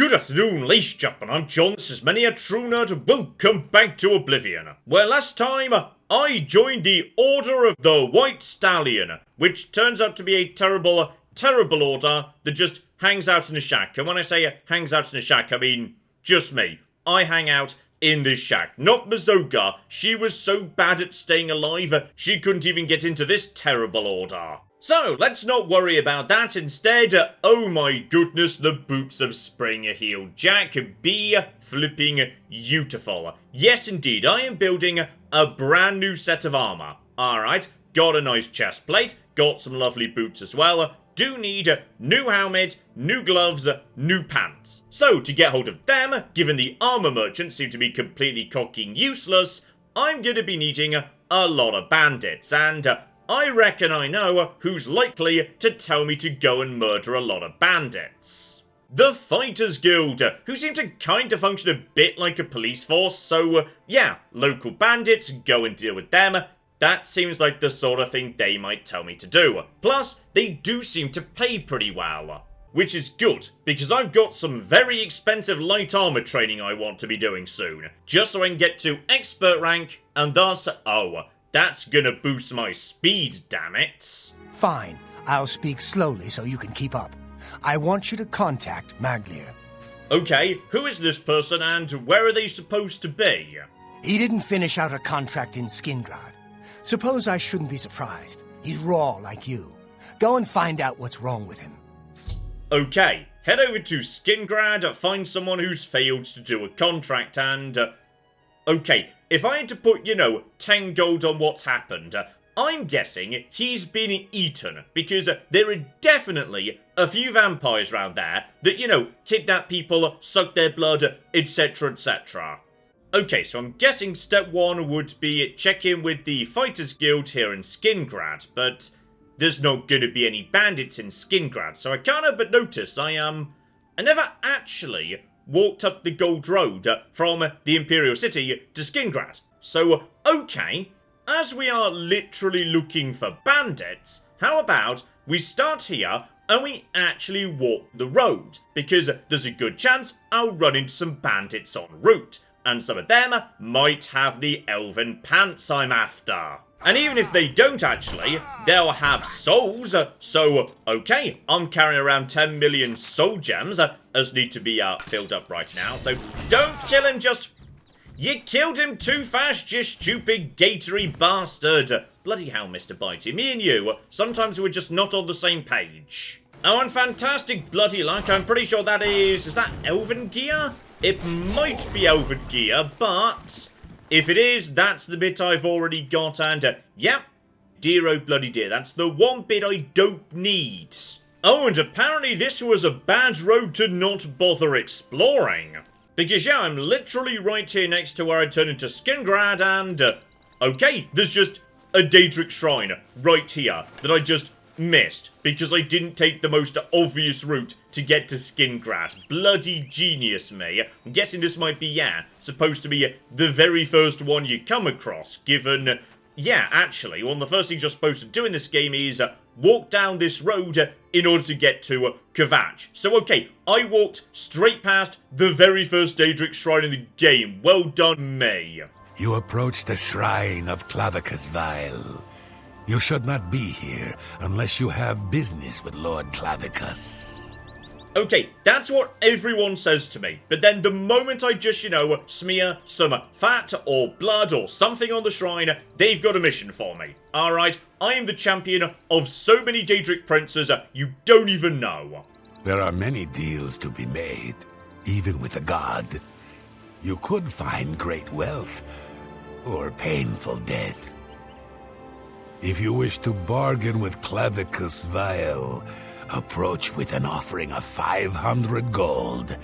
Good afternoon, ladies and gentlemen, I'm John, this is Many a True Nerd, welcome back to Oblivion. Where last time, I joined the Order of the White Stallion, which turns out to be a terrible, terrible order that just hangs out in a shack. And when I say hangs out in a shack, I mean just me. I hang out in this shack. Not Mazoga, she was so bad at staying alive, she couldn't even get into this terrible order. So, let's not worry about that. Instead, oh my goodness, the boots of spring heal Jack be flipping beautiful. Yes, indeed, I am building a brand new set of armor. Alright, got a nice chest plate, got some lovely boots as well. Do need new helmet, new gloves, new pants. So, to get hold of them, given the armor merchants seem to be completely cocking useless, I'm going to be needing a lot of bandits, and I reckon I know who's likely to tell me to go and murder a lot of bandits. The Fighters Guild, who seem to kind of function a bit like a police force, so yeah, local bandits, go and deal with them. That seems like the sort of thing they might tell me to do. Plus, they do seem to pay pretty well. Which is good, because I've got some very expensive light armor training I want to be doing soon, just so I can get to expert rank, and thus, that's gonna boost my speed, damn it. Fine, I'll speak slowly so you can keep up. I want you to contact MacLeod. Okay, who is this person and where are they supposed to be? He didn't finish out a contract in Skingrad. Suppose I shouldn't be surprised. He's raw like you. Go and find out what's wrong with him. Okay, head over to Skingrad, find someone who's failed to do a contract and... okay, if I had to put, 10 gold on what's happened, I'm guessing he's been eaten, because there are definitely a few vampires around there that, kidnap people, suck their blood, etc, etc. Okay, so I'm guessing step 1 would be check in with the Fighters Guild here in Skingrad, but there's not going to be any bandits in Skingrad, so I can't help but notice I never actually walked up the Gold Road from the Imperial City to Skingrad. So, okay, as we are literally looking for bandits, how about we start here and we actually walk the road? Because there's a good chance I'll run into some bandits en route, and some of them might have the elven pants I'm after. And even if they don't actually, they'll have souls, so, okay, I'm carrying around 10 million soul gems, as need to be filled up right now, so don't kill him just... You killed him too fast, you stupid gatory bastard. Bloody hell, Mr. Bitey, me and you, sometimes we're just not on the same page. Oh, and fantastic bloody luck, I'm pretty sure that is that elven gear? It might be elven gear, but... if it is, that's the bit I've already got, and, yep, dear oh bloody dear, that's the one bit I don't need. Oh, and apparently this was a bad road to not bother exploring. Because, yeah, I'm literally right here next to where I turn into Skingrad, and, okay, there's just a Daedric Shrine right here that I just missed, because I didn't take the most obvious route to get to Skingrad. Bloody genius me. I'm guessing this might be, yeah, supposed to be the very first one you come across, given... yeah, actually, one of the first things you're supposed to do in this game is walk down this road in order to get to Clavicus. So, okay, I walked straight past the very first Daedric Shrine in the game. Well done, me. You approach the shrine of Clavicus Vile. You should not be here unless you have business with Lord Clavicus. Okay, that's what everyone says to me, but then the moment I just, smear some fat or blood or something on the shrine, they've got a mission for me. Alright, I am the champion of so many Daedric princes you don't even know. There are many deals to be made, even with a god. You could find great wealth, or painful death. If you wish to bargain with Clavicus Vile, approach with an offering of 500 gold,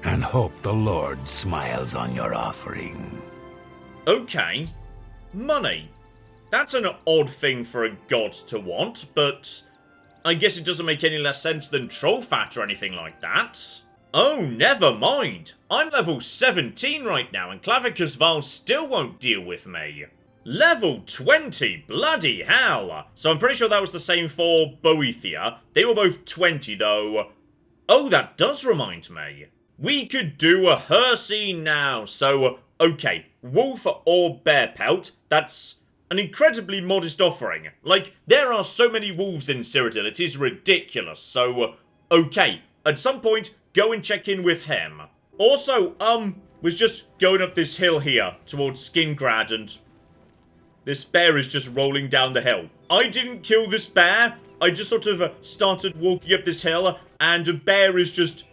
and hope the Lord smiles on your offering. Okay. Money. That's an odd thing for a god to want, but I guess it doesn't make any less sense than troll fat or anything like that. Oh, never mind. I'm level 17 right now, and Clavicus Vile still won't deal with me. Level 20, bloody hell! So I'm pretty sure that was the same for Boethia. They were both 20 though. Oh, that does remind me. we could do a Hircine now. So, okay, wolf or bear pelt, that's an incredibly modest offering. Like, there are so many wolves in Cyrodiil, it is ridiculous. So, okay, at some point, go and check in with him. Also, was just going up this hill here towards Skingrad, and this bear is just rolling down the hill. I didn't kill this bear. I just sort of started walking up this hill, and a bear is just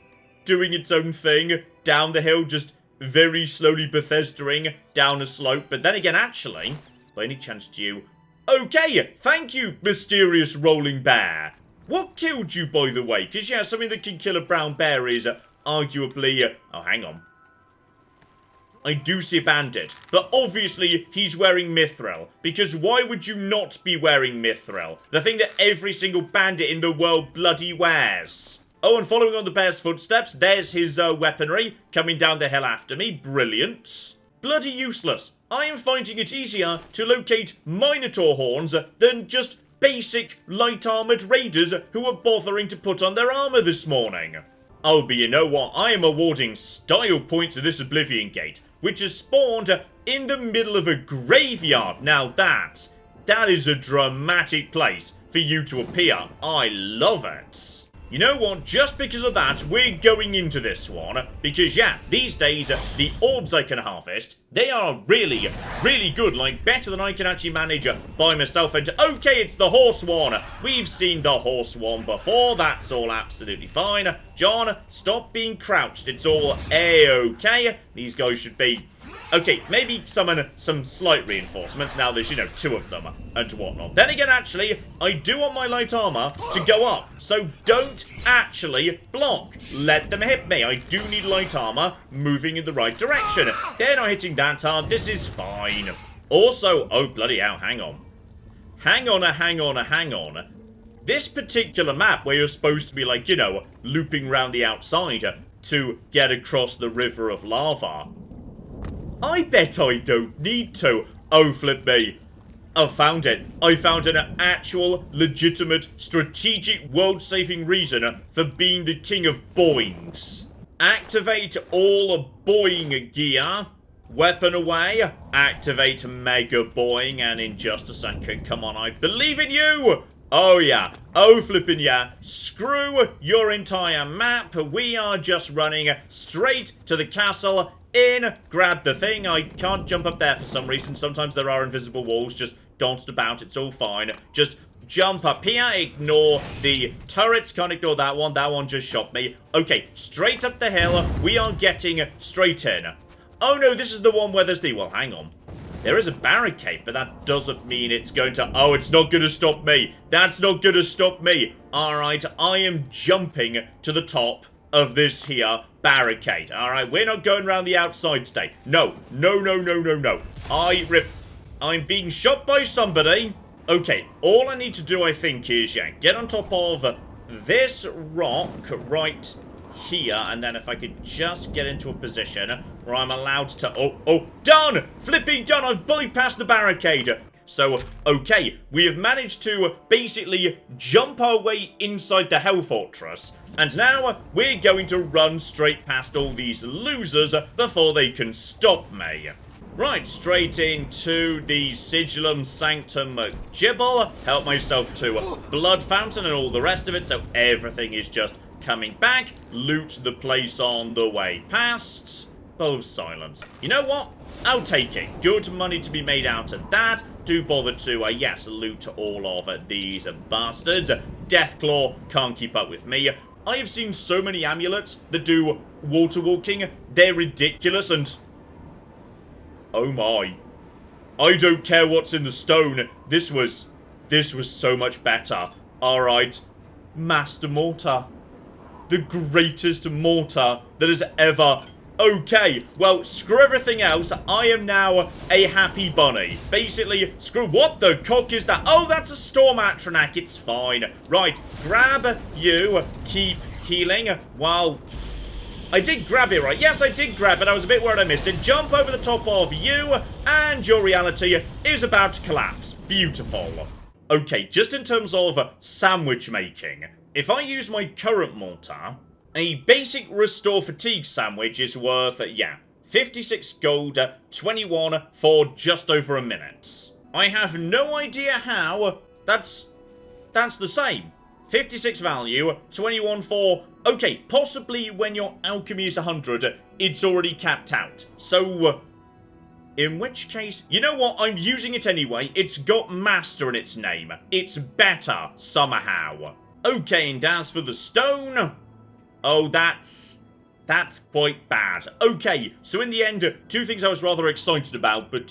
doing its own thing down the hill, just very slowly Bethesdaing down a slope. But then again, actually, by any chance do you... Okay, thank you, mysterious rolling bear. What killed you, by the way? Because, yeah, something that can kill a brown bear is arguably... oh, hang on. I do see a bandit, but obviously he's wearing mithril, because why would you not be wearing mithril? The thing that every single bandit in the world bloody wears. Oh, and following on the bear's footsteps, there's his weaponry coming down the hill after me. Brilliant. Bloody useless. I am finding it easier to locate Minotaur horns than just basic light-armoured raiders who are bothering to put on their armour this morning. Oh, but you know what? I am awarding style points to this Oblivion Gate, which has spawned in the middle of a graveyard. Now that is a dramatic place for you to appear. I love it. You know what? Just because of that, we're going into this one. Because, yeah, these days, the orbs I can harvest, they are really, really good. Like, better than I can actually manage by myself. And, okay, it's the horse one. We've seen the horse one before. That's all absolutely fine. John, stop being crouched. It's all A-okay. These guys should be... okay, maybe summon some slight reinforcements. Now there's, you know, 2 of them and whatnot. Then again, actually, I do want my light armor to go up. So don't actually block. Let them hit me. I do need light armor moving in the right direction. They're not hitting that hard. This is fine. Also, oh, bloody hell, hang on. Hang on. This particular map where you're supposed to be, like, you know, looping around the outside to get across the river of lava... I bet I don't need to. Oh, flip me. I found it. I found an actual, legitimate, strategic, world-saving reason for being the king of boings. Activate all boing gear. Weapon away. Activate mega boing. And in just a second, come on, I believe in you. Oh, yeah. Oh, flippin' yeah. Screw your entire map. We are just running straight to the castle. In, grab the thing. I can't jump up there for some reason. Sometimes there are invisible walls just danced about. It's all fine. Just jump up here. Ignore the turrets. Can't ignore that one. That one just shot me. Okay, straight up the hill. We are getting straight in. Oh no, this is the one where there's the... well, hang on. There is a barricade, but that doesn't mean it's going to... oh, it's not going to stop me. That's not going to stop me. Alright, I am jumping to the top of this here barricade. Alright, we're not going around the outside today. No. I'm being shot by somebody. Okay, all I need to do, I think, is, yeah, get on top of this rock right here, and then if I could just get into a position where I'm allowed to... oh, done! Flipping done! I've bypassed the barricade. So, okay, we have managed to basically jump our way inside the Hell Fortress, and now we're going to run straight past all these losers before they can stop me. Right, straight into the Sigillum Sanctum Gibble, help myself to Blood Fountain and all the rest of it, so everything is just coming back, loot the place on the way past. Bowl of Silence. You know what? I'll take it. Good money to be made out of that. Do bother to, yes, loot all of these bastards. Deathclaw can't keep up with me. I have seen so many amulets that do water walking. They're ridiculous and... oh my. I don't care what's in the stone. This was so much better. Alright. Master Mortar. The greatest mortar that has ever... okay, well, screw everything else. I am now a happy bunny. Basically, screw... what the cock is that? Oh, that's a Storm Atronak. It's fine. Right, grab you. Keep healing. Wow. I did grab it, right? Yes, I did grab it. I was a bit worried I missed it. Jump over the top of you, and your reality is about to collapse. Beautiful. Okay, just in terms of sandwich making, if I use my current mortar... A basic restore fatigue sandwich is worth, 56 gold, 21 for just over a minute. I have no idea how that's the same. 56 value, 21 for... Okay, possibly when your alchemy is 100, it's already capped out. So, in which case... You know what? I'm using it anyway. It's got master in its name. It's better, somehow. Okay, and as for the stone... Oh, that's quite bad. Okay, so in the end, two things I was rather excited about, but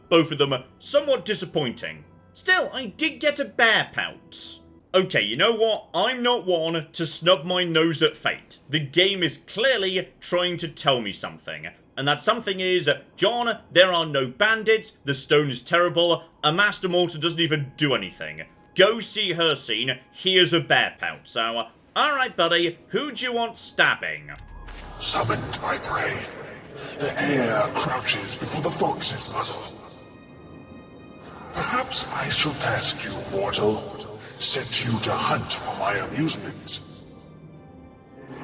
both of them are somewhat disappointing. Still, I did get a bear pelt. Okay, you know what? I'm not one to snub my nose at fate. The game is clearly trying to tell me something. And that something is, John, there are no bandits, the stone is terrible, a master mortar doesn't even do anything. Go see Hircine, here's a bear pelt. So, alright buddy, who do you want stabbing? Summoned my prey. The hare crouches before the fox's muzzle. Perhaps I should ask you, mortal, sent you to hunt for my amusement.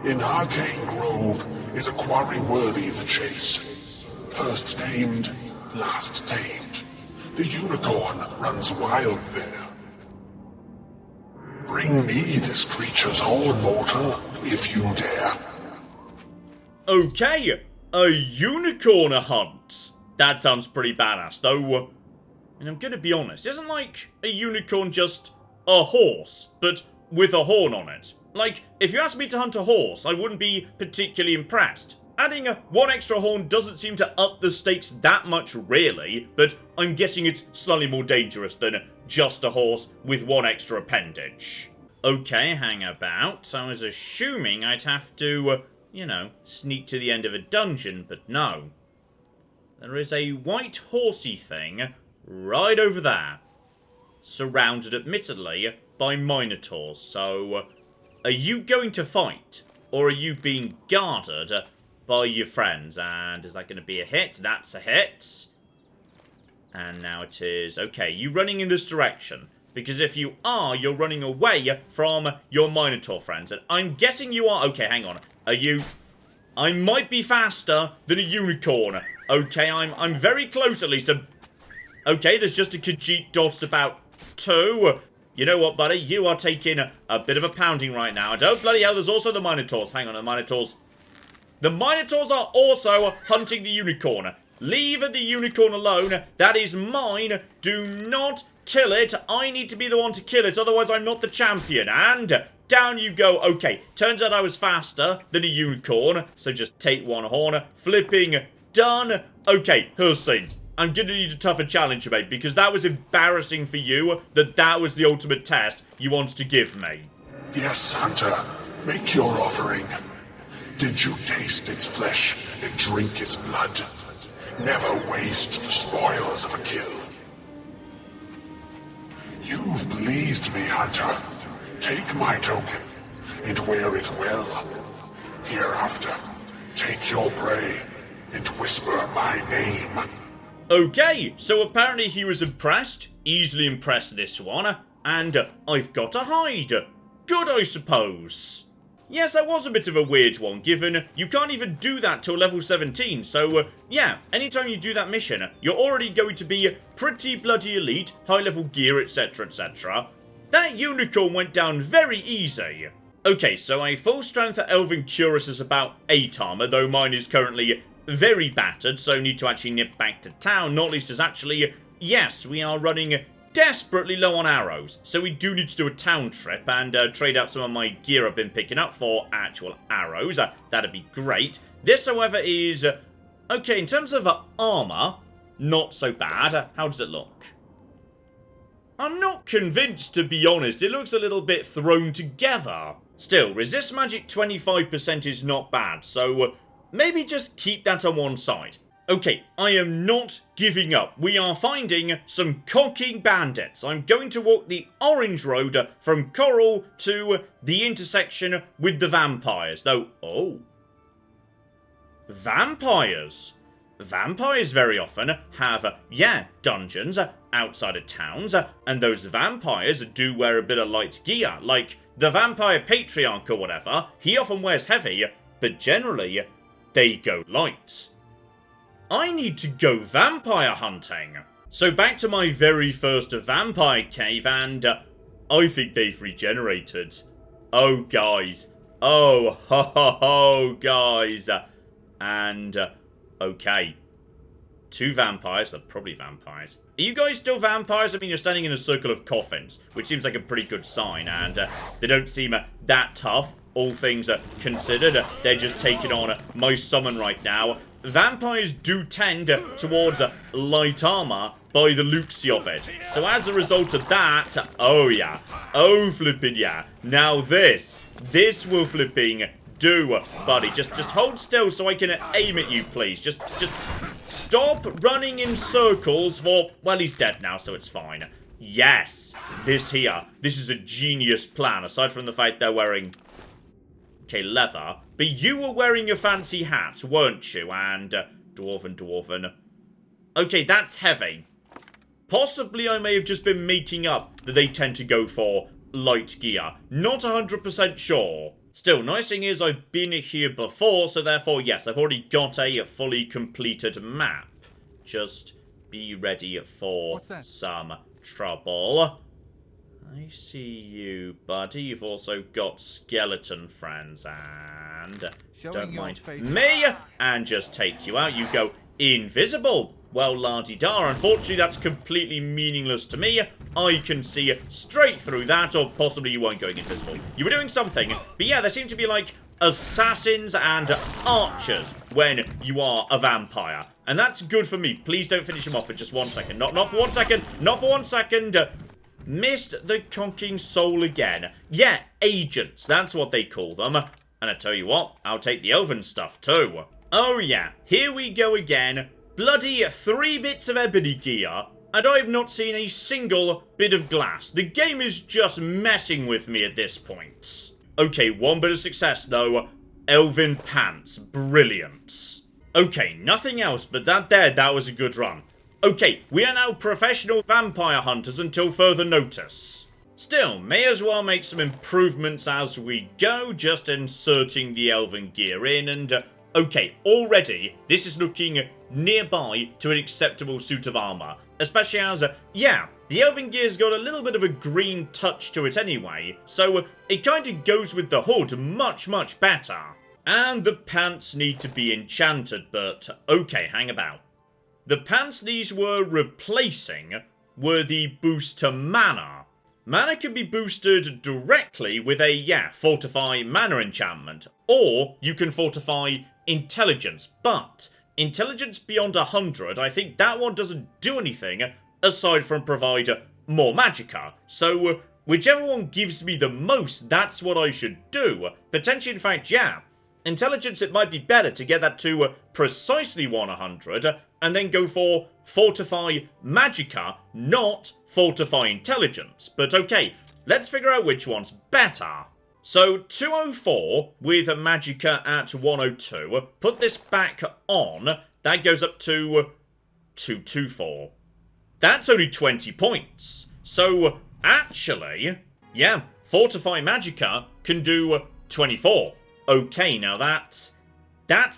In Hircine Grove is a quarry worthy the chase. First named, last tamed. The unicorn runs wild there. Bring me this creature's horn, mortal, if you dare. Okay, a unicorn hunt. That sounds pretty badass, though. And I'm gonna be honest, isn't like a unicorn just a horse, but with a horn on it? Like, if you asked me to hunt a horse, I wouldn't be particularly impressed. Adding one extra horn doesn't seem to up the stakes that much, really, but I'm guessing it's slightly more dangerous than just a horse with one extra appendage. Okay, hang about. I was assuming I'd have to, sneak to the end of a dungeon, but no. There is a white horsey thing right over there. Surrounded, admittedly, by minotaurs. So, are you going to fight? Or are you being guarded by your friends? And is that going to be a hit? That's a hit. And now it is... Okay, you running in this direction. Because if you are, you're running away from your minotaur friends. And I'm guessing you are... Okay, hang on. Are you... I might be faster than a unicorn. Okay, I'm very close at least. Okay, there's just a Khajiit dotted about 2. You know what, buddy? You are taking a bit of a pounding right now. And oh, bloody hell, there's also the minotaurs. Hang on, the minotaurs. The minotaurs are also hunting the unicorn. Leave the unicorn alone. That is mine. Do not kill it. I need to be the one to kill it. Otherwise, I'm not the champion. And down you go. Okay, turns out I was faster than a unicorn. So just take one horn. Flipping. Done. Okay, Hircine. I'm gonna need a tougher challenge, mate, because that was embarrassing for you, that was the ultimate test you wanted to give me. Yes, Hunter. Make your offering. Did you taste its flesh and drink its blood? Never waste the spoils of a kill. You've pleased me, Hunter. Take my token and wear it well. Hereafter, take your prey and whisper my name. Okay, so apparently he was impressed. Easily impressed this one. And I've got a hide. Good, I suppose. Yes, that was a bit of a weird one, given you can't even do that till level 17. So, yeah, anytime you do that mission, you're already going to be pretty bloody elite, high-level gear, etc., etc. That unicorn went down very easy. Okay, so a full strength at Elven Curus is about 8 armor, though mine is currently very battered, so need to actually nip back to town, not least as actually, yes, we are running desperately low on arrows, so we do need to do a town trip and trade out some of my gear I've been picking up for actual arrows. That'd be great. This, however, is... okay, in terms of armor, not so bad. How does it look? I'm not convinced, to be honest. It looks a little bit thrown together. Still, resist magic 25% is not bad, so maybe just keep that on one side. Okay, I am not giving up. We are finding some cocking bandits. I'm going to walk the orange road from Coral to the intersection with the vampires. Though, oh. Vampires. Vampires very often have, dungeons outside of towns. And those vampires do wear a bit of light gear. Like the Vampire Patriarch or whatever, he often wears heavy, but generally, they go light. I need to go vampire hunting. So back to my very first vampire cave, and I think they've regenerated. Oh, guys. Oh, ho, ho, ho, guys. And, okay. 2 vampires. They're probably vampires. Are you guys still vampires? I mean, you're standing in a circle of coffins, which seems like a pretty good sign, and they don't seem that tough, all things considered. They're just taking on my summon right now. Vampires do tend towards light armor by the looks of it. So as a result of that, oh yeah, oh flipping yeah. Now this will flipping do, buddy. Just hold still so I can aim at you, please. Just stop running in circles for, well, he's dead now, so it's fine. Yes, this is a genius plan, aside from the fact they're wearing, okay, leather. But you were wearing a fancy hat, weren't you? And, dwarven. Okay, that's heavy. Possibly I may have just been making up that they tend to go for light gear. Not 100% sure. Still, nice thing is I've been here before, so therefore, yes, I've already got a fully completed map. Just be ready for some trouble. I see you, buddy. You've also got skeleton friends, and don't mind me, and just take you out. You go invisible. Well, la-di-da. Unfortunately, that's completely meaningless to me. I can see straight through that, or possibly you weren't going invisible. You were doing something, but yeah, there seem to be, like, assassins and archers when you are a vampire. And that's good for me. Please don't finish him off for just 1 second. Not for 1 second. Not for 1 second. Missed the conking soul again. Yeah, agents. That's what they call them. And I tell you what, I'll take the elven stuff too. Oh yeah, here we go again. Bloody 3 bits of ebony gear, and I've not seen a single bit of glass. The game is just messing with me at this point. Okay, 1 bit of success though. Elven pants. Brilliant. Okay, nothing else, but that was a good run. Okay, we are now professional vampire hunters until further notice. Still, may as well make some improvements as we go, just inserting the elven gear in, and okay, already this is looking nearby to an acceptable suit of armor. Especially as, yeah, the elven gear's got a little bit of a green touch to it anyway, so it kind of goes with the hood much better. And the pants need to be enchanted, but okay, hang about. The pants these were replacing were the boost to mana. Mana can be boosted directly with a, yeah, fortify mana enchantment, or you can fortify intelligence, but intelligence beyond 100, I think that one doesn't do anything aside from provide more magicka. So whichever one gives me the most, that's what I should do. Potentially, in fact, yeah, intelligence, it might be better to get that to precisely 100 and then go for fortify magicka, not fortify intelligence. But okay, let's figure out which one's better. So 204 with a magicka at 102. Put this back on. That goes up to 224. That's only 20 points. So actually, yeah, fortify magicka can do 24. Okay, now that's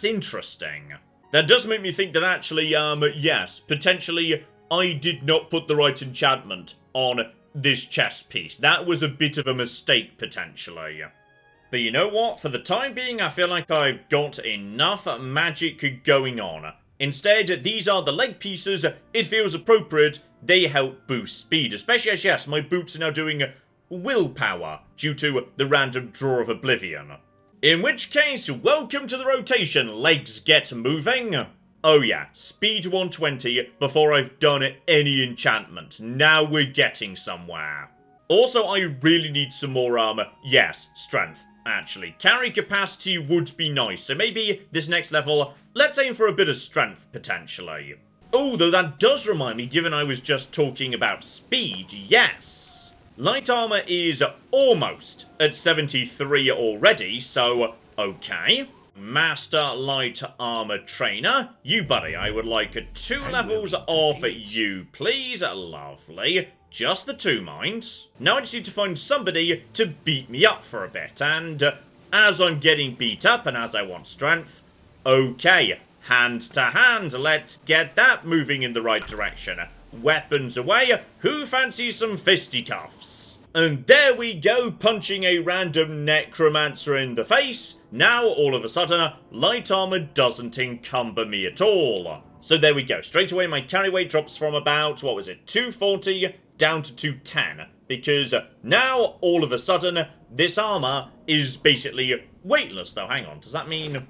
interesting. That does make me think that actually, yes, potentially I did not put the right enchantment on this chest piece. That was a bit of a mistake, potentially. But you know what? For the time being, I feel like I've got enough magic going on. Instead, these are the leg pieces. It feels appropriate. They help boost speed, especially as, yes, my boots are now doing willpower due to the random draw of Oblivion. In which case, welcome to the rotation. Legs get moving. Oh yeah, speed 120 before I've done any enchantment. Now we're getting somewhere. Also, I really need some more, yes, strength, actually. Carry capacity would be nice, so maybe this next level, let's aim for a bit of strength, potentially. Oh, though that does remind me, given I was just talking about speed, yes. Light armor is almost at 73 already, so okay. Master Light Armor Trainer. You, buddy, I would like 2 levels off you, please. Lovely. Just the 2 minds. Now I just need to find somebody to beat me up for a bit, and as I'm getting beat up and as I want strength, okay, hand to hand, let's get that moving in the right direction. Weapons away, who fancies some fisticuffs? And there we go, punching a random necromancer in the face. Now, all of a sudden, light armor doesn't encumber me at all. So there we go, straight away my carry weight drops from about, 240 down to 210. Because now, all of a sudden, this armor is basically weightless, though. Hang on, does that mean...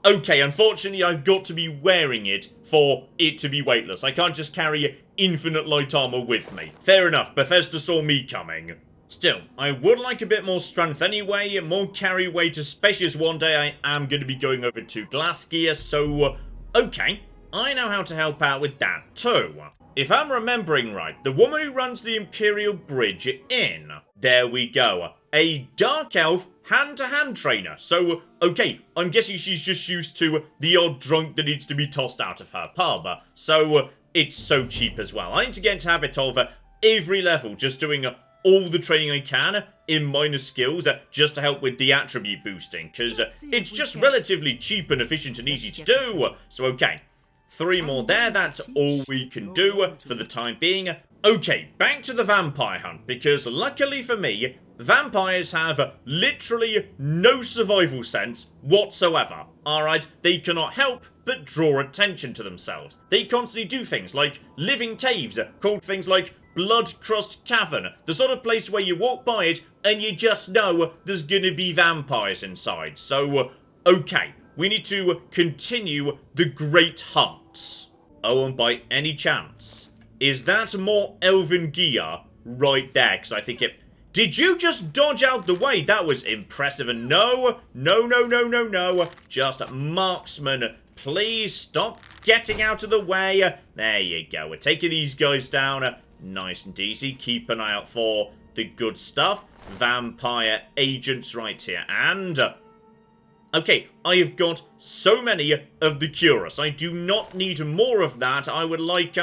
Okay, unfortunately, I've got to be wearing it for it to be weightless. I can't just carry infinite light armor with me. Fair enough, Bethesda saw me coming. Still, I would like a bit more strength anyway, more carry weight, especially as one day I am going to be going over to glass gear, so... okay, I know how to help out with that too. If I'm remembering right, the woman who runs the Imperial Bridge Inn, there we go, a Dark Elf hand-to-hand trainer. So, okay, I'm guessing she's just used to the odd drunk that needs to be tossed out of her pub. So, it's so cheap as well. I need to get into habit of every level just doing all the training I can in minor skills just to help with the attribute boosting, because it's just relatively cheap and efficient and easy to do. So, okay, 3 more there, that's all we can do for the time being. Okay, back to the vampire hunt, because luckily for me, vampires have literally no survival sense whatsoever, alright? They cannot help but draw attention to themselves. They constantly do things like live in caves, called things like Blood-Crust Cavern, the sort of place where you walk by it and you just know there's gonna be vampires inside. So, okay, we need to continue the Great Hunt. Oh, and by any chance, is that more elven gear right there? Because I think it... Did you just dodge out the way? That was impressive. And no, just marksman. Please stop getting out of the way. There you go. We're taking these guys down nice and easy. Keep an eye out for the good stuff. Vampire agents right here. And... okay, I have got so many of the Curus. I do not need more of that. I would like,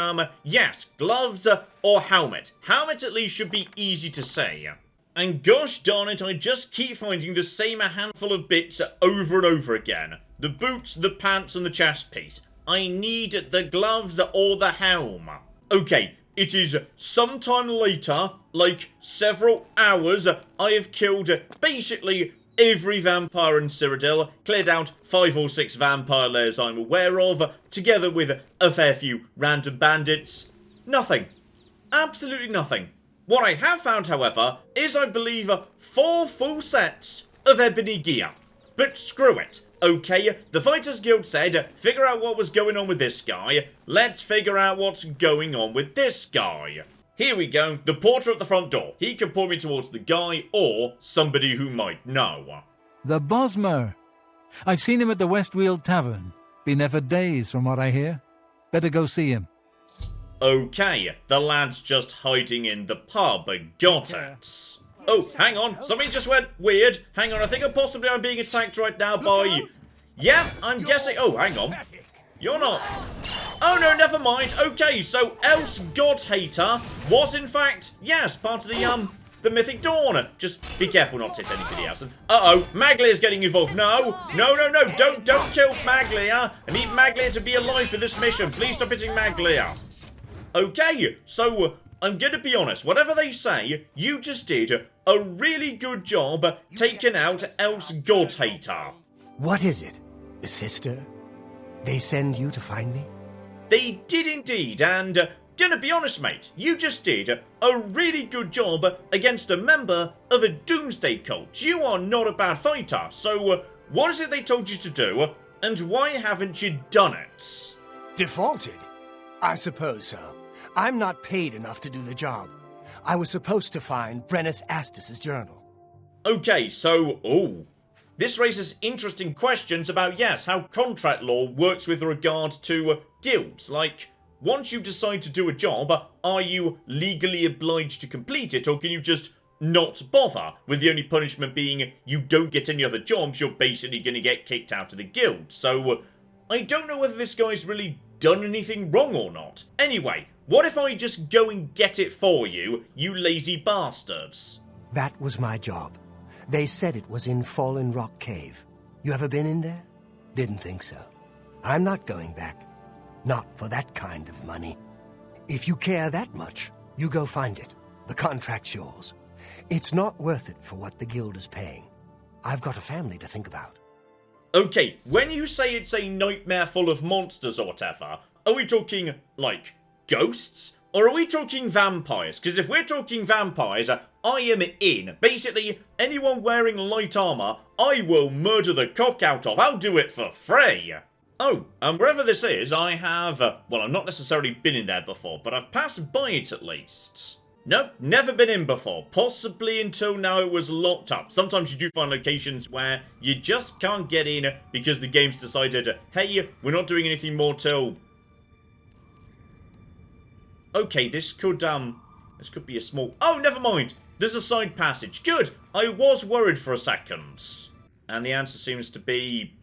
yes, gloves or helmet. Helmet at least should be easy to say. And gosh darn it, I just keep finding the same handful of bits over and over again. The boots, the pants, and the chest piece. I need the gloves or the helm. Okay, it is sometime later, like several hours, I have killed basically every vampire in Cyrodiil, cleared out 5 or 6 vampire layers I'm aware of, together with a fair few random bandits. Nothing. Absolutely nothing. What I have found, however, is, I believe, 4 full sets of ebony gear. But screw it. Okay, the Fighters Guild said, figure out what was going on with this guy. Let's figure out what's going on with this guy. Here we go, the porter at the front door. He can point me towards the guy or somebody who might know. The Bosmer. I've seen him at the Westweald Tavern. Been there for days, from what I hear. Better go see him. Okay, the lad's just hiding in the pub. Got it. Oh, hang on. Something just went weird. Hang on, I think possibly I'm being attacked right now by... yeah, I'm guessing... oh, hang on. You're not... oh no, never mind. Okay, so Else God Hater was in fact, yes, part of the Mythic Dawn. Just be careful not to hit anybody else. Uh-oh, MacLeod's getting involved. No, don't kill MacLeod. I need MacLeod to be alive for this mission. Please stop hitting MacLeod. Okay, so I'm gonna be honest. Whatever they say, you just did a really good job taking out Else God Hater. What is it? A sister? They send you to find me? They did indeed, and gonna be honest, mate, you just did a really good job against a member of a doomsday cult. You are not a bad fighter, so what is it they told you to do, and why haven't you done it? Defaulted? I suppose so. I'm not paid enough to do the job. I was supposed to find Brennus Astus's journal. Okay, so, this raises interesting questions about, yes, how contract law works with regard to guilds. Like, once you decide to do a job, are you legally obliged to complete it, or can you just not bother, with the only punishment being you don't get any other jobs, you're basically going to get kicked out of the guild. So, I don't know whether this guy's really done anything wrong or not. Anyway, What if I just go and get it for you, you lazy bastards? That was my job. They said it was in Fallen Rock Cave. You ever been in there? Didn't think so. I'm not going back. Not for that kind of money. If you care that much, you go find it. The contract's yours. It's not worth it for what the guild is paying. I've got a family to think about. Okay, when you say it's a nightmare full of monsters or whatever, are we talking, like, ghosts? Or are we talking vampires? Because if we're talking vampires, I am in. Basically, anyone wearing light armour, I will murder the cock out of. I'll do it for free. Oh, and wherever this is, I have, well, I've not necessarily been in there before, but I've passed by it at least. Nope, never been in before. Possibly until now it was locked up. Sometimes you do find locations where you just can't get in because the game's decided, hey, we're not doing anything more till... Okay, this could be a small... Oh, never mind! There's a side passage. Good! I was worried for a second. And the answer seems to be...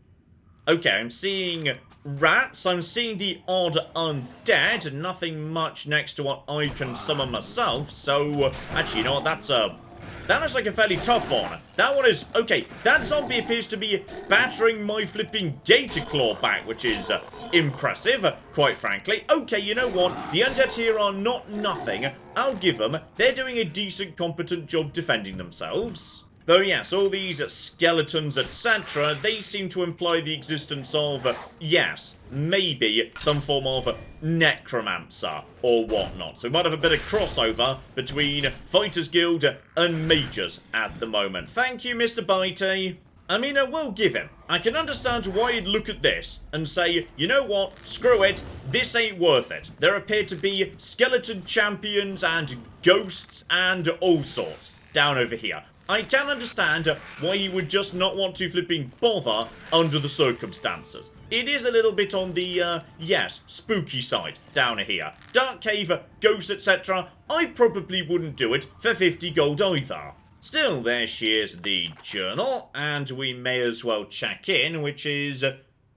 Okay, I'm seeing rats, I'm seeing the odd undead, nothing much next to what I can summon myself, so... Actually, you know what, that looks like a fairly tough one. That one is... Okay, that zombie appears to be battering my flipping gator claw back, which is impressive, quite frankly. Okay, you know what? The undead here are not nothing. I'll give them. They're doing a decent, competent job defending themselves. Though, yes, all these skeletons, etc., they seem to imply the existence of, yes, maybe some form of necromancer or whatnot. So we might have a bit of crossover between Fighters Guild and Mages at the moment. Thank you, Mr. Bitey. I mean, I will give him. I can understand why he'd look at this and say, you know what, screw it, this ain't worth it. There appear to be skeleton champions and ghosts and all sorts down over here. I can understand why he would just not want to flipping bother under the circumstances. It is a little bit on the, yes, spooky side down here. Dark cave, ghosts, etc. I probably wouldn't do it for 50 gold either. Still, there she is, the journal, and we may as well check in, which is...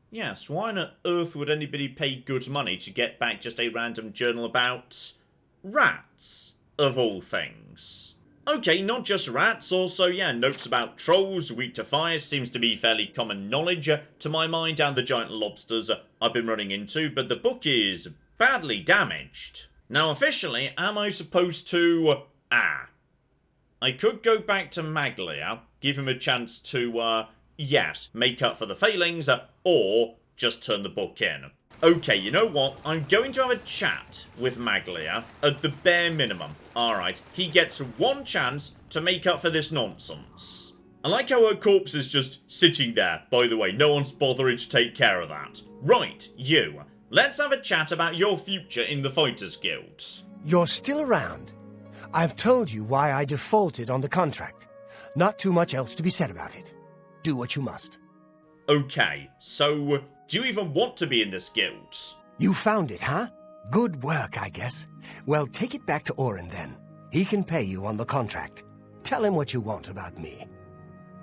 yes, why on earth would anybody pay good money to get back just a random journal about... rats, of all things? Okay, not just rats, also, yeah, notes about trolls, weak to fire, seems to be fairly common knowledge, to my mind, and the giant lobsters I've been running into, but the book is badly damaged. Now, officially, am I supposed to... I could go back to MacLeod, give him a chance to, yes, make up for the failings, or just turn the book in. Okay, you know what? I'm going to have a chat with MacLeod at the bare minimum. Alright, he gets one chance to make up for this nonsense. I like how her corpse is just sitting there, by the way. No one's bothering to take care of that. Right, you. Let's have a chat about your future in the Fighters Guild. You're still around. I've told you why I defaulted on the contract. Not too much else to be said about it. Do what you must. Okay, so... do you even want to be in this guild? You found it, huh? Good work, I guess. Well, take it back to Orin then. He can pay you on the contract. Tell him what you want about me.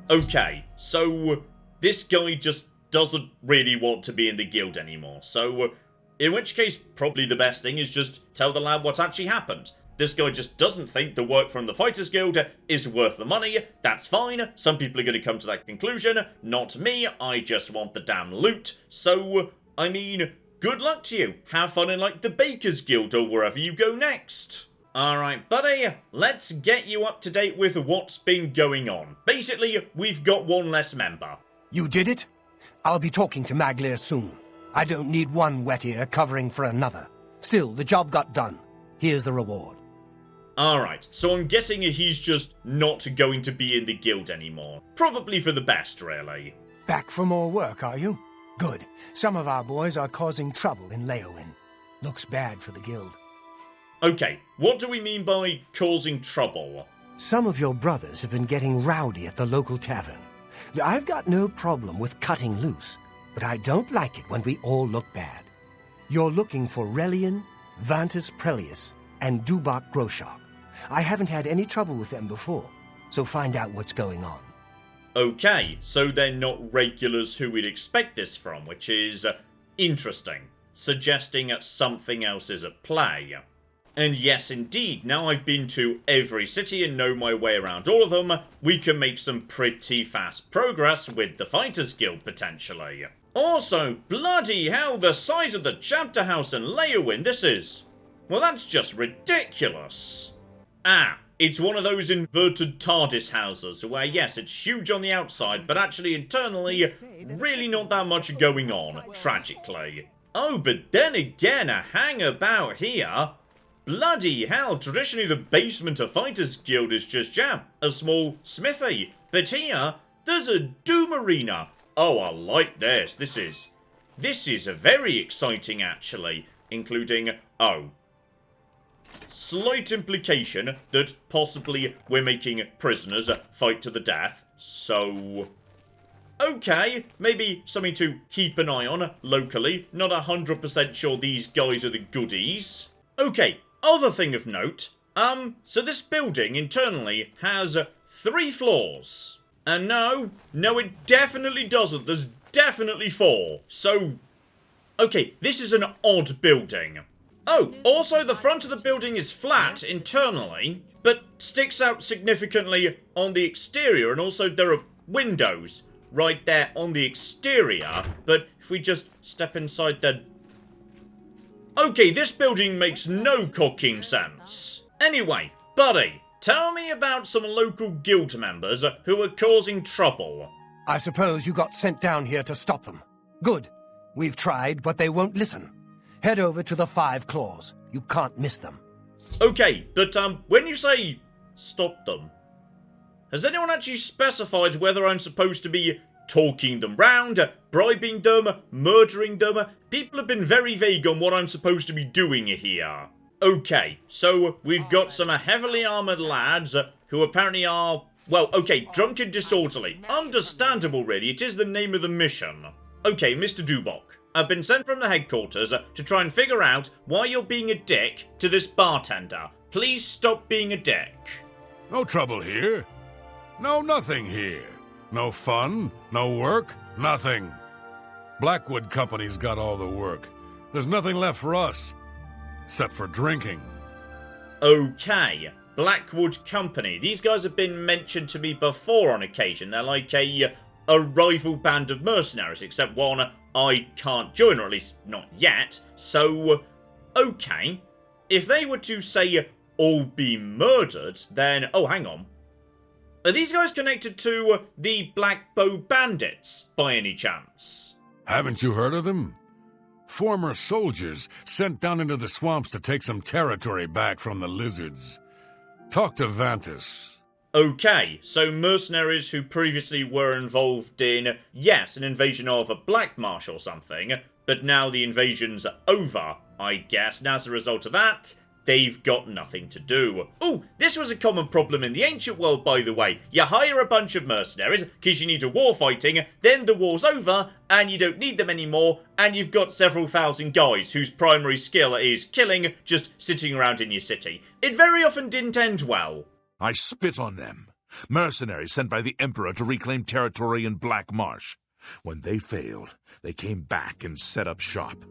Okay, so this guy just doesn't really want to be in the guild anymore. So, in which case, probably the best thing is just tell the lad what actually happened. This guy just doesn't think the work from the Fighters Guild is worth the money. That's fine. Some people are going to come to that conclusion. Not me. I just want the damn loot. So, I mean, good luck to you. Have fun in, like, the Bakers Guild or wherever you go next. Alright, buddy. Let's get you up to date with what's been going on. Basically, we've got one less member. You did it? I'll be talking to MacLeod soon. I don't need one wet ear covering for another. Still, the job got done. Here's the reward. Alright, so I'm guessing he's just not going to be in the guild anymore. Probably for the best, really. Back for more work, are you? Good. Some of our boys are causing trouble in Leyawiin. Looks bad for the guild. Okay, what do we mean by causing trouble? Some of your brothers have been getting rowdy at the local tavern. I've got no problem with cutting loose, but I don't like it when we all look bad. You're looking for Leyawiin, Vantus Prelius, and Dubak Groshok. I haven't had any trouble with them before, so find out what's going on. Okay, so they're not regulars who we'd expect this from, which is interesting. Suggesting something else is at play. And yes, indeed, now I've been to every city and know my way around all of them, we can make some pretty fast progress with the Fighters Guild, potentially. Also, bloody hell, the size of the chapter house in Leyawiin, this is... well, that's just ridiculous. Ah, it's one of those inverted TARDIS houses, where yes, it's huge on the outside, but actually internally, really not that much going on, tragically. Oh, but then again, a hangabout here... bloody hell, traditionally the basement of Fighters Guild is just, yeah, a small smithy. But here, there's a Doom Arena. Oh, I like this. This is very exciting, actually. Including, oh, slight implication that possibly we're making prisoners fight to the death. So... okay, maybe something to keep an eye on locally. Not 100% sure these guys are the goodies. Okay. Other thing of note, so this building internally has 3 floors. And no, it definitely doesn't. There's definitely 4. So, okay, this is an odd building. Oh, also the front of the building is flat internally, but sticks out significantly on the exterior, and also there are windows right there on the exterior, but if we just step inside the... okay, this building makes no cocking sense. Anyway, buddy, tell me about some local guild members who are causing trouble. I suppose you got sent down here to stop them. Good. We've tried, but they won't listen. Head over to the 5 Claws. You can't miss them. Okay, but when you say stop them, has anyone actually specified whether I'm supposed to be talking them round, bribing them, murdering them? People have been very vague on what I'm supposed to be doing here. Okay, so we've got some heavily armoured lads who apparently are, well, okay, drunk and disorderly. Understandable, really. It is the name of the mission. Okay, Mr. Dubok, I've been sent from the headquarters to try and figure out why you're being a dick to this bartender. Please stop being a dick. No trouble here. No nothing here. No fun, no work, nothing. Blackwood Company's got all the work. There's nothing left for us, except for drinking. Okay, Blackwood Company. These guys have been mentioned to me before on occasion. They're like a rival band of mercenaries, except one I can't join, or at least not yet. So, okay. If they were to, say, all be murdered, then... oh, hang on. Are these guys connected to the Black Bow Bandits, by any chance? Haven't you heard of them? Former soldiers sent down into the swamps to take some territory back from the lizards. Talk to Vantus. Okay, so mercenaries who previously were involved in, yes, an invasion of a Black Marsh or something, but now the invasion's over, I guess, and as a result of that, they've got nothing to do. Oh, this was a common problem in the ancient world, by the way. You hire a bunch of mercenaries, because you need a war fighting, then the war's over, and you don't need them anymore, and you've got several thousand guys whose primary skill is killing, just sitting around in your city. It very often didn't end well. I spit on them. Mercenaries sent by the Emperor to reclaim territory in Black Marsh. When they failed, they came back and set up shop.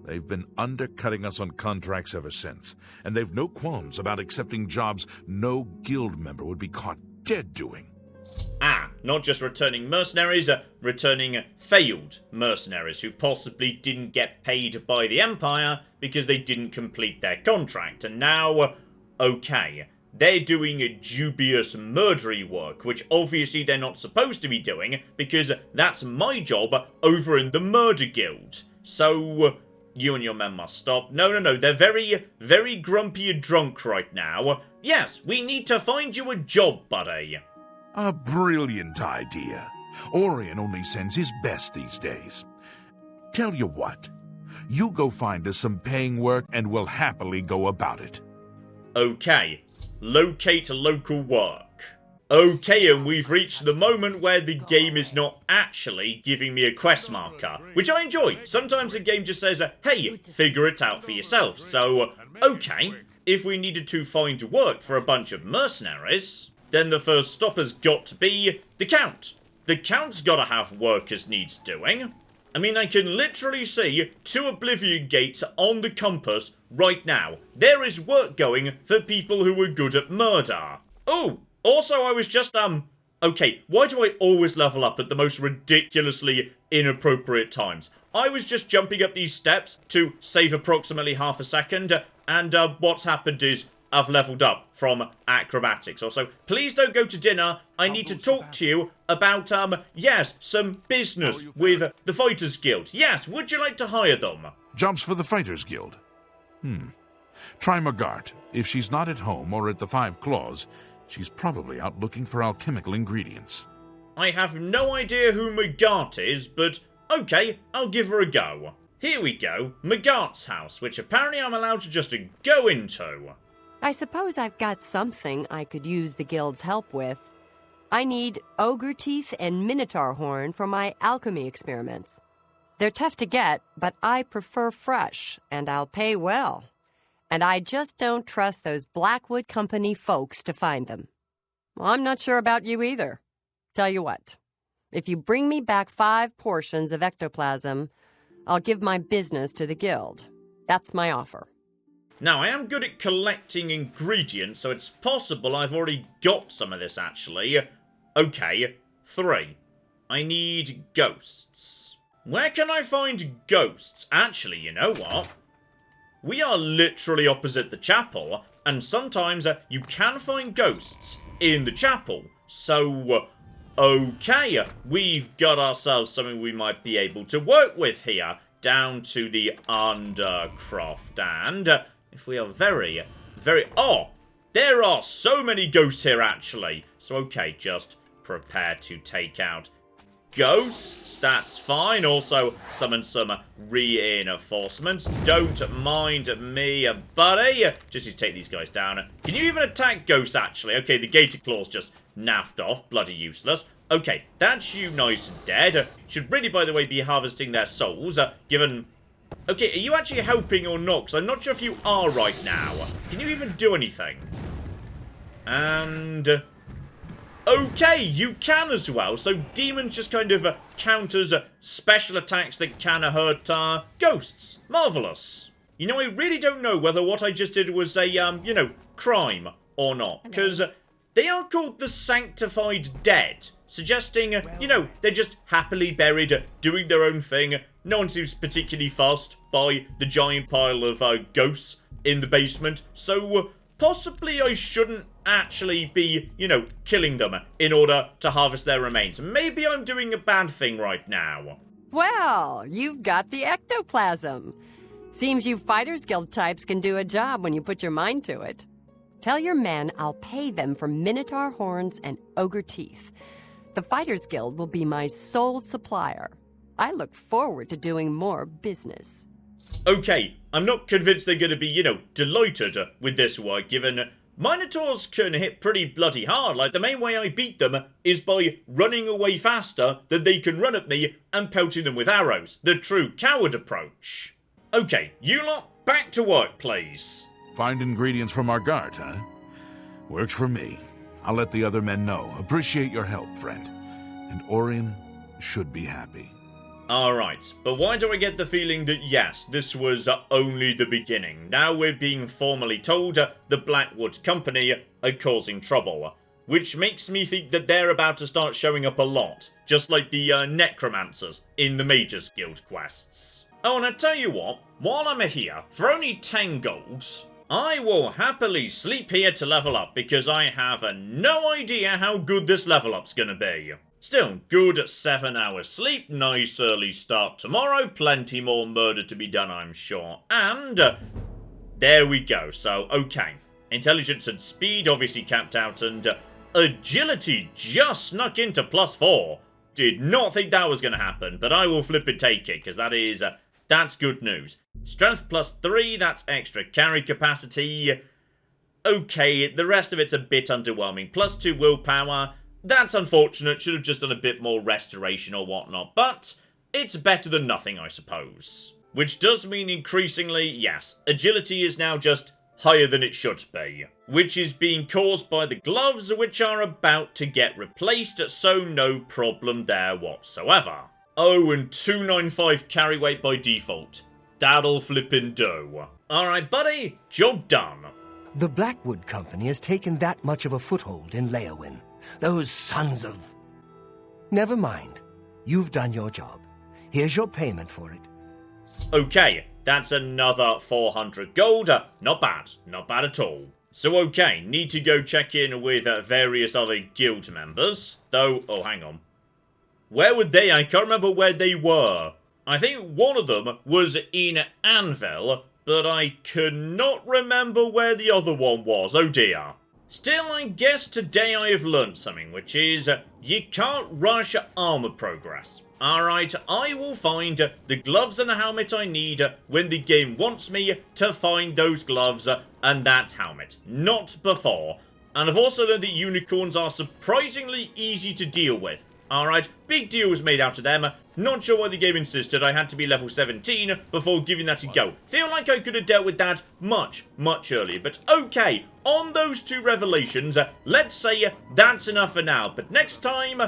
They've been undercutting us on contracts ever since, and they've no qualms about accepting jobs no guild member would be caught dead doing. Ah, not just returning mercenaries, returning failed mercenaries who possibly didn't get paid by the Empire because they didn't complete their contract, and now, okay, they're doing dubious murdery work, which obviously they're not supposed to be doing, because that's my job over in the Murder Guild. So, you and your men must stop. No, they're very, very grumpy and drunk right now. Yes, we need to find you a job, buddy. A brilliant idea. Orion only sends his best these days. Tell you what, you go find us some paying work and we'll happily go about it. Okay. Locate local work. Okay, and we've reached the moment where the game is not actually giving me a quest marker, which I enjoy. Sometimes the game just says, hey, figure it out for yourself. So, okay, if we needed to find work for a bunch of mercenaries, then the first stop has got to be the Count. The Count's gotta have work as needs doing. I mean, I can literally see 2 Oblivion gates on the compass right now. There is work going for people who are good at murder. Oh, also I was just, okay, why do I always level up at the most ridiculously inappropriate times? I was just jumping up these steps to save approximately half a second, and what's happened is I've leveled up from acrobatics. Also, please don't go to dinner. I need to talk to you about, yes, some business with the Fighters Guild. Yes, would you like to hire them? Jobs for the Fighters Guild. Try Magart. If she's not at home or at the Five Claws, she's probably out looking for alchemical ingredients. I have no idea who Magart is, but okay, I'll give her a go. Here we go, Magart's house, which apparently I'm allowed to just go into. I suppose I've got something I could use the guild's help with. I need ogre teeth and minotaur horn for my alchemy experiments. They're tough to get, but I prefer fresh, and I'll pay well. And I just don't trust those Blackwood Company folks to find them. Well, I'm not sure about you either. Tell you what, if you bring me back 5 portions of ectoplasm, I'll give my business to the guild. That's my offer. Now, I am good at collecting ingredients, so it's possible I've already got some of this, actually. Okay, 3. I need ghosts. Where can I find ghosts? Actually, you know what? We are literally opposite the chapel, and sometimes you can find ghosts in the chapel. So, okay, we've got ourselves something we might be able to work with here. Down to the Undercroft, and if we are very... Oh! There are so many ghosts here, actually. So, okay, just prepare to take out ghosts. That's fine. Also, summon some reinforcements. Don't mind me, buddy. Just to take these guys down. Can you even attack ghosts, actually? Okay, the gator claws just naffed off. Bloody useless. Okay, that's you nice and dead. Should really, by the way, be harvesting their souls, given... Okay, are you actually helping or not? Because I'm not sure if you are right now. Can you even do anything? And... Okay, you can as well. So demons just kind of counters special attacks that can hurt ghosts. Marvellous. You know, I really don't know whether what I just did was a, you know, crime or not. Because they are called the Sanctified Dead. Suggesting, you know, they're just happily buried, doing their own thing. No one seems particularly fussed by the giant pile of ghosts in the basement. So, possibly I shouldn't actually be, you know, killing them in order to harvest their remains. Maybe I'm doing a bad thing right now. Well, you've got the ectoplasm. Seems you Fighters Guild types can do a job when you put your mind to it. Tell your men I'll pay them for minotaur horns and ogre teeth. The Fighters Guild will be my sole supplier. I look forward to doing more business. Okay, I'm not convinced they're going to be, you know, delighted with this work, given Minotaurs can hit pretty bloody hard. Like, the main way I beat them is by running away faster than they can run at me and pelting them with arrows. The true coward approach. Okay, you lot, back to work, please. Find ingredients from Magart, huh? Works for me. I'll let the other men know. Appreciate your help, friend. And Orion should be happy. Alright, but why do I get the feeling that yes, this was only the beginning? Now we're being formally told the Blackwood Company are causing trouble. Which makes me think that they're about to start showing up a lot. Just like the necromancers in the Mages Guild quests. Oh, and I tell you what, while I'm here, for only 10 golds, I will happily sleep here to level up because I have no idea how good this level up's gonna be. Still, good 7 hours sleep, nice early start tomorrow, plenty more murder to be done, I'm sure. And there we go, so okay. Intelligence and speed obviously capped out, and agility just snuck into +4. Did not think that was going to happen, but I will flip and take it, because that's good news. Strength +3, that's extra carry capacity. Okay, the rest of it's a bit underwhelming. +2 willpower. That's unfortunate, should have just done a bit more restoration or whatnot, but it's better than nothing, I suppose. Which does mean increasingly, yes, agility is now just higher than it should be. Which is being caused by the gloves, which are about to get replaced, so no problem there whatsoever. Oh, and 295 carry weight by default. That'll flippin' do. Alright, buddy, job done. The Blackwood Company has taken that much of a foothold in Leyawiin. Those sons of... Never mind. You've done your job. Here's your payment for it. Okay, that's another 400 gold. Not bad. Not bad at all. So okay, need to go check in with various other guild members. Though, oh, hang on. Where were they? I can't remember where they were. I think one of them was in Anvil, but I cannot remember where the other one was. Oh dear. Still, I guess today I have learnt something, which is you can't rush armor progress. Alright, I will find the gloves and the helmet I need when the game wants me to find those gloves and that helmet, not before. And I've also learned that unicorns are surprisingly easy to deal with. Alright, big deal was made out of them. Not sure why the game insisted I had to be level 17 before giving that a go. Feel like I could have dealt with that much earlier. But okay, on those two revelations, let's say that's enough for now. But next time,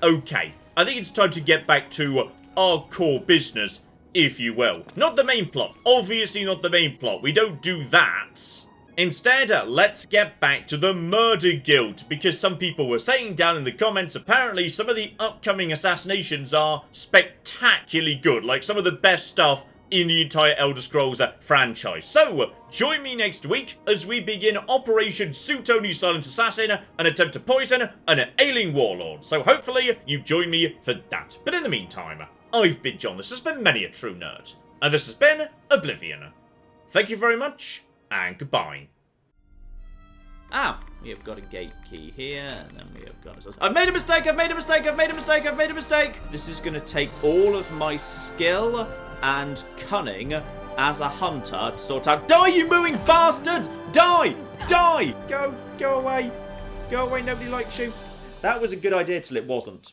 okay, I think it's time to get back to our core business, if you will. Not the main plot. Obviously not the main plot. We don't do that. Instead, let's get back to the Murder Guild, because some people were saying down in the comments apparently some of the upcoming assassinations are spectacularly good, like some of the best stuff in the entire Elder Scrolls franchise. So, join me next week as we begin Operation Suit Only Silent Assassin, an attempt to poison an ailing warlord. So hopefully you join me for that. But in the meantime, I've been John, this has been Many a True Nerd, and this has been Oblivion. Thank you very much, and goodbye. We have got a gate key here, and then we have got... I've made a mistake! I've made a mistake! I've made a mistake! I've made a mistake! This is going to take all of my skill and cunning as a hunter to sort out... Die, you mooing bastards! Die! Die! Go away. Go away, nobody likes you. That was a good idea till it wasn't.